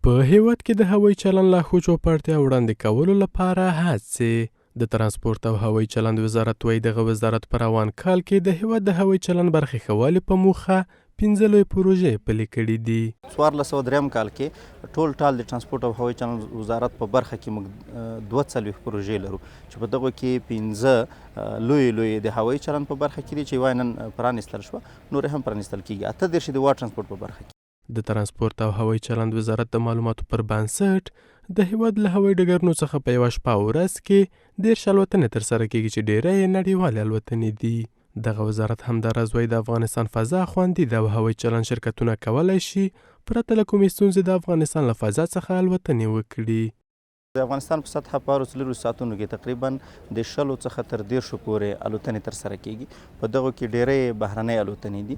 په هیواد کې د هوایي چلند لارښود چوپړتیا وړاندې کولو لپاره هڅې د ترانسپورت او هوایي چلند وزارت وايي دغه وزارت په روان کال کې د هیواد د هوایي چلند برخې ښه والي په موخه 15 لوی پروژې پلي کړي دي. 1403 کال کې ټول د ترانسپورت او هوایي چلند وزارت په برخه کې موږ 42 پروژې لرو چې په دغه کې 15 لوی د هوایي چلند په برخه کې دي چې وای نن پرانیستل شوه، نور هم پرانیستل کیږي. 18 د واټ ترانسپورت په برخه کې. د ترانسپورت او هوایي چلند وزارت د معلوماتو پر بنسټ د هیواد له هوایي ډګرونو څخه په یوه شپه او ورځ کې 10 الوتنې ترسره کیږي چې ډیری یې نړیوالې الوتنې دي. دغه وزارت همداراز وايي د افغانستان فضا خوندي ده او هوایي چلند شرکتونه کولی شي پرته له کومې ستونزې د افغانستان له فضا څخه الوتنې وکړي. د افغانستان په سطحه په 24 ساعتونو کې تقریبا د 10 څخه تر 10 پورې الوتنې ترسره کیږي. په دغه کې ډیری بهرنۍ الوتنې دي،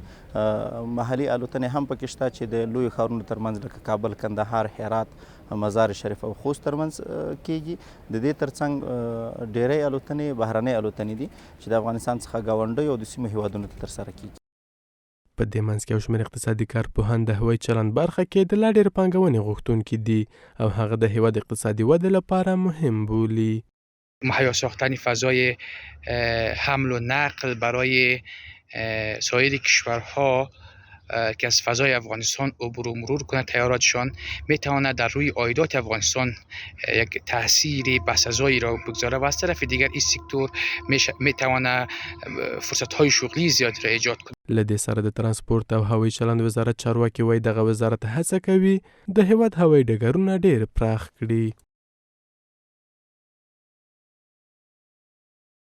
محلي الوتنې هم پکې شته چې د لویو ښارونو ترمنځ لکه کابل، کندهار، هرات، مزار شریف او خوست ترمنځ کیږي. د دې ترڅنګ ډیری الوتنې بهرنۍ الوتنې دي چې د افغانستان څخه ګاونډیو او د سیمو هیوادونو ته ترسره کیږي. په دې منځ کې یو شمېر اقتصادي کارپوهان د هوایي چلند برخه کې د لا ډېرې پانګونې غوښتونکي دي او هغه د هیواد اقتصادي ودې لپاره مهم بولي. مهیا ساختن فضای حمل و نقل برای سایر کشورها که از فضای افغانستان عبور و مرور کنه تیاراتشان میتواند در روی عایدات افغانستان یک تأثیری بسزایی را بگذاره و از طرف دیگر این سکتور میتواند فرصت‌های شغلی زیادی را ایجاد کنه. له دې سره د ترانسپورت او هوایي چلند وزارت چارواکي وايي دغه وزارت هڅه کوي د هیواد هوایي ډګرونه ډېر پراخ کړي.